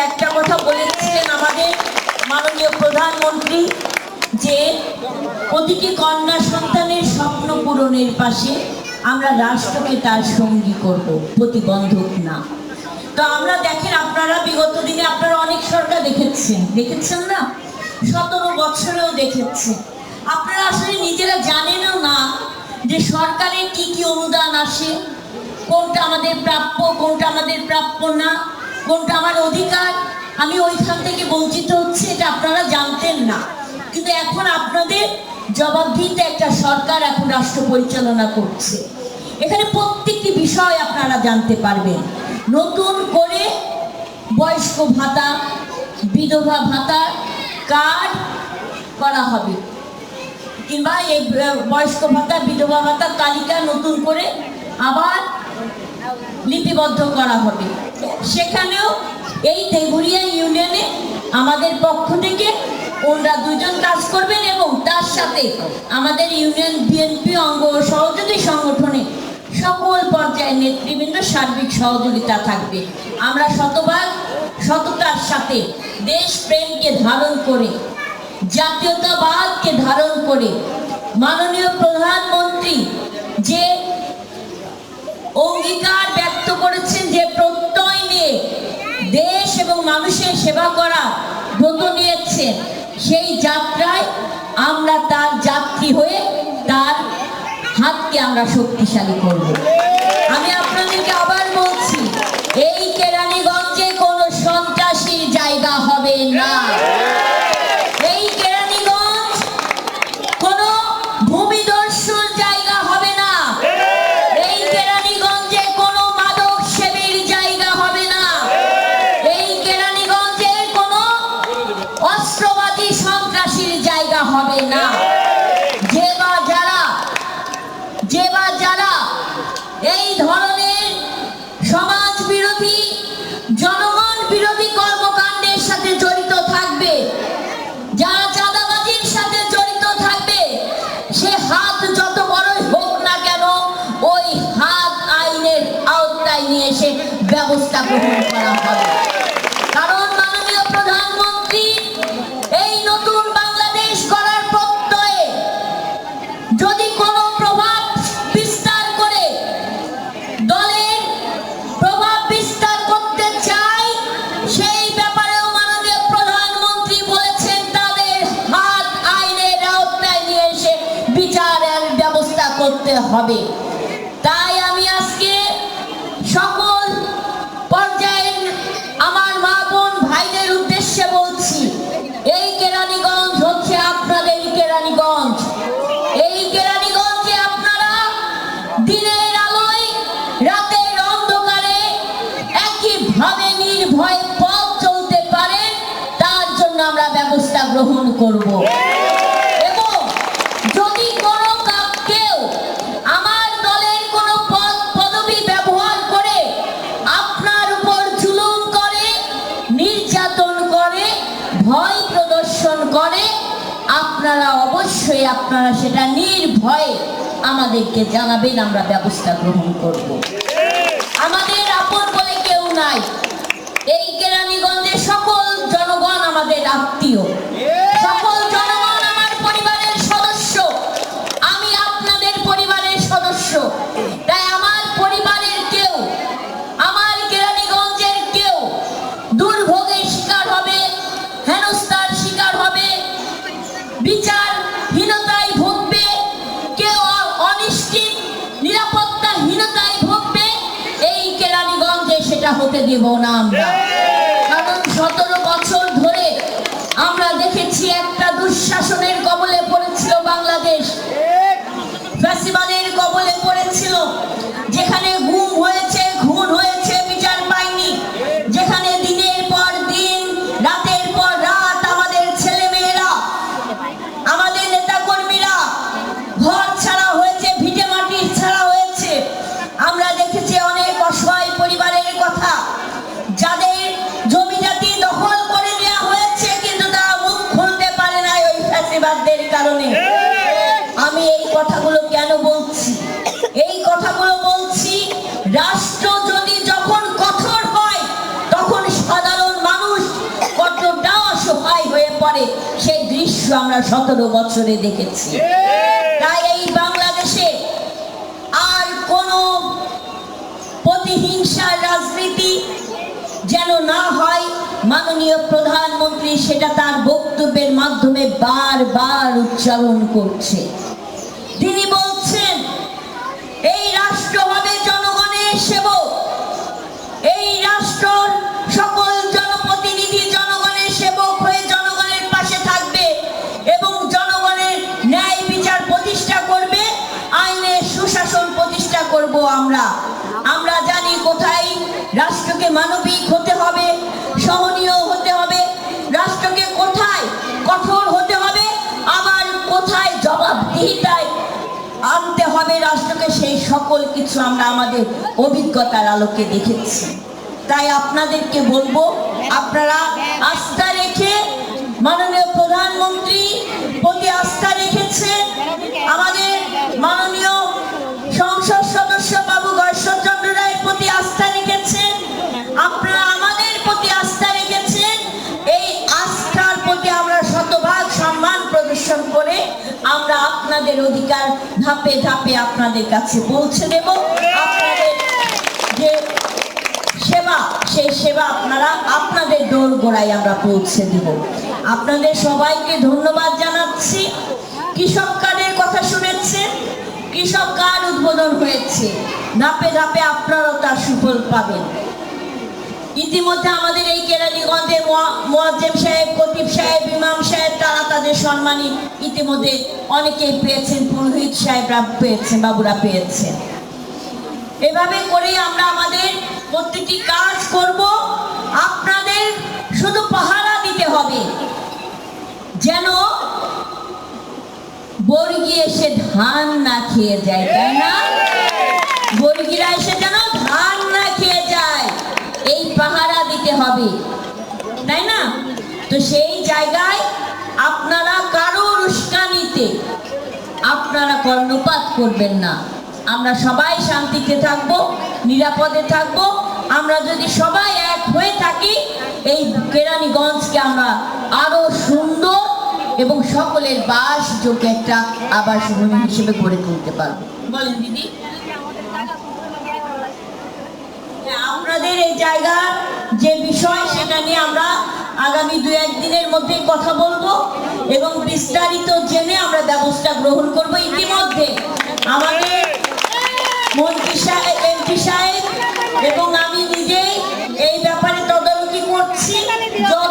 একটা কথা বলেছিলেন আমাদের মাননীয় প্রধানমন্ত্রী যে প্রতিটি কন্যা সন্তানের স্বপ্ন পূরণের পাশে আমরা রাষ্ট্রকে তার সঙ্গী করব, প্রতিবন্ধক না। তো আমরা দেখেন, আপনারা বিগত দিনে আপনারা অনেক সরকার দেখেছেন না, 17 বছরেও দেখেছেন। আপনারা আসলে নিজেরা জানেনও না যে সরকারের কি কি অনুদান আসে, কোনটা আমাদের প্রাপ্য, কোনটা আমাদের প্রাপ্য না, কোনটা আমার অধিকার, আমি ওইখান থেকে বঞ্চিত হচ্ছে, এটা আপনারা জানতেন না। কিন্তু এখন আপনাদের জবাবদিহিতে একটা সরকার এখন রাষ্ট্র পরিচালনা করছে। এখানে প্রত্যেকটি বিষয় আপনারা জানতে পারবেন। নতুন করে বয়স্ক ভাতা, বিধবা ভাতা কার্ড করা হবে, কিংবা এই বয়স্ক ভাতা, বিধবা ভাতা তালিকা নতুন করে আবার লিপিবদ্ধ করা হবে। সেখানেও এই তেঘুরিয়া ইউনিয়নে আমাদের পক্ষ থেকে ওনারা 2 জন কাজ করবেন এবং তার সাথে আমাদের ইউনিয়ন বিএনপি অঙ্গ সহযোগী সংগঠনে সকল পর্যায়ের নেতৃবৃন্দ সার্বিক সহযোগিতা থাকবে। আমরা সততার সাথে দেশপ্রেমকে ধারণ করে, জাতীয়তাবাদকে ধারণ করে, মাননীয় প্রধানমন্ত্রী যে অঙ্গীকার ব্যক্ত করেছেন, যে প্রত্যয় নিয়ে দেশ এবং মানুষের সেবা করা ব্রত নিয়েছেন, সেই যাত্রায় আমরা তার যাত্রী হয়ে তার হাতকে আমরা শক্তিশালী করব। আমি আপনাদেরকে আবার বলছি, এই কেরানীগঞ্জে কোনো সন্ত্রাসীর জায়গা হবে না। এই কেরানীগঞ্জ কোনো ভূমিদস্যুর জায়গা হবে না। এই কেরানীগঞ্জে কোনো মাদক সেবীর জায়গা হবে না। এই কেরানীগঞ্জে কোনো অস্ত্রবাদী সন্ত্রাসীর জায়গা হবে না। যে বা যারা এই ধরনের সমাজ বিরোধী, জনগণ বিরোধী কর্মকাণ্ডের সাথে জড়িত থাকবে, যারা চাঁদাবাজির সাথে জড়িত থাকবে, সে হাত যত বড়ই হোক না কেন, ওই হাত আইনের আওতায় নিয়ে এসে ব্যবস্থা গ্রহণ করা হবে। কারণ মাননীয় প্রধানমন্ত্রী এই নতুন বাংলাদেশ গড়ার প্রত্যয়ে যদি কোনো প্রভাব বিস্তার করে, দলের প্রভাব বিস্তার করতে চায়, সেই ব্যাপারেও মাননীয় প্রধানমন্ত্রী বলেছেন তাদের হাত আইনের আওতায় নিয়ে এসে বিচারের ব্যবস্থা করতে হবে। তাই আমি আজকে সকল পর্যায়ের আমার মা বোন ভাইদের উদ্দেশ্যে বলছি, এই কেরানীগঞ্জ হচ্ছে আপনাদের কেরানীগঞ্জ। এই কেরানীগঞ্জে আপনারা দিনের আলোয়, রাতের অন্ধকারে একইভাবে নির্ভয়ে পথ চলতে পারেন, তার জন্য আমরা ব্যবস্থা গ্রহণ করব। এবং যদি কোনো কেউ আমার দলের কোনো পদ পদবি ব্যবহার করে আপনার উপর জুলুম করে, নির্যাতন করে, ভয় প্রদর্শন করে, আপনারা অবশ্যই সেটা নির্ভয়ে আমাদেরকে জানাবেন, আমরা ব্যবস্থা গ্রহণ করব। আমাদের আপন বলে কেউ নাই। এই কেরানীগঞ্জের সকল জনগণ আমাদের আত্মীয়, সকল জনগণ আমার পরিবারের সদস্য, আমি আপনাদের পরিবারের সদস্য। তাই আমার পরিবারের কেউ, আমার কেরানীগঞ্জের কেউ দুর্ভোগের শিকার হবে, হেনস্থার শিকার হবে, বিচারহীনতায় ভুগবে, কেউ অনিশ্চিত নিরাপত্তাহীনতায় ভুগবে, এই কেরানীগঞ্জে সেটা হতে দেব না আমরা। কারণ 17 বছর ধরে আমরা দেখেছি একটা দুঃশাসনের কবলে পড়েছিল বাংলাদেশ, ফ্যাসিবাদের কবলে পড়েছিল, যেখানে গুম হয়েছে, খুন হয়েছে, বিচার পায়নি, যেখানে দিনের পর দিন, রাতের পর রাত আমাদের ছেলেমেয়েরা, আমাদের নেতাকর্মীরা ঘর ছাড়া হয়েছে, ভিটে মাটির ছাড়া হয়েছে। আমরা দেখেছি অনেক অসহায় পরিবারের কথা, যাদের রাষ্ট্র যদি যখন কঠোর হয় তখন সাধারণ মানুষ কতটা অসহায় হয়ে পড়ে, সেই দৃশ্য আমরা 17 বছরে দেখেছি। তাই এই বাংলাদেশে আর কোনো প্রতিহিংসার রাজনীতি যেন না হয়, মাননীয় প্রধানমন্ত্রী সেটা তার বক্তব্যের মাধ্যমে বারবার উচ্চারণ করছে। তিনি বলছেন এই রাষ্ট্র হবে জনগণের সেবক, এই রাষ্ট্রের সকল জনপ্রতিনিধি জনগণের সেবক হয়ে জনগণের পাশে থাকবে এবং জনগণের ন্যায় বিচার প্রতিষ্ঠা করবে, আইনের সুশাসন প্রতিষ্ঠা করব। আমরা জানি কোথায় রাষ্ট্রকে মানবিক হতে হবে, সহনীয় হতে হবে, রাষ্ট্রকে কোথায় কঠোর হতে হবে, আবার কোথায় জবাবদিহিতায় আনতে হবে রাষ্ট্রকে, সেই সকল কিছু আমরা আমাদের অভিজ্ঞতার আলোকে দেখেছি। তাই আপনাদেরকে বলবো, আপনারা আস্থা রেখে মাননীয় প্রধানমন্ত্রী প্রতি আস্থা রেখেছেন, আমাদের মাননীয় সংসদ সদস্য বাবু গয়েশ্বরচন্দ্র রায়ের প্রতি আস্থা রেখেছেন, আপনারা আমাদের প্রতি আস্থা রেখেছেন। এই আস্থার প্রতি আমরা শতভাগ সম্মান প্রদর্শন করে আমরা আপনাদের অধিকার ধাপে ধাপে আপনাদের কাছে পৌঁছে দেব। আপনাদের যে সেবা, সেই সেবা আপনারা আপনাদের দোরগোড়ায় আমরা পৌঁছে দেব। আপনাদের সবাইকে ধন্যবাদ জানাচ্ছি। কৃষক কার্ডের কথা শুনেছেন, কৃষক কার্ড উদ্বোধন হয়েছে, ধাপে ধাপে আপনারাও তার সুফল পাবেন। ইতিমধ্যে আমাদের এই কেরানীগঞ্জের মোয়াজ্জেম সাহেব, খতিব সাহেব, ইমাম সাহেব তারা তাদের সম্মানী ইতিমধ্যে অনেকেই পেয়েছেন, পুরোহিত সাহেবরা পেয়েছেন, বাবুরা পেয়েছেন। এভাবে করেই আমরা আমাদের প্রত্যেকটি কাজ করব। আপনাদের শুধু পাহারা দিতে হবে যেন বর্গী এসে ধান না খেয়ে যায়, তাই না? বর্গীরা এসে যেন ধান না খেয়ে যায়, এই পাহারা দিতে হবে, তাই না? তো সেই জায়গায় আপনারা কারোর উস্কানিতে আপনারা কর্ণপাত করবেন না। আমরা সবাই শান্তিতে থাকবো, নিরাপদে থাকবো। আমরা যদি সবাই এক হয়ে থাকি, এই কেরানীগঞ্জকে আমরা আরো সুন্দর এবং সকলের বাসযোগ্য একটা আবাসভূমি হিসেবে গড়ে তুলতে পারবো। বলেন দিদি, আপনাদের এই জায়গা যে বিষয় সেটা নিয়ে আমরা আগামী 2-1 দিনের মধ্যে কথা বলবো এবং বিস্তারিত জেনে আমরা ব্যবস্থা গ্রহণ করব। ইতিমধ্যে আমাদের মন্ত্রী সাহেব, এমপি সাহেব এবং আমি নিজেই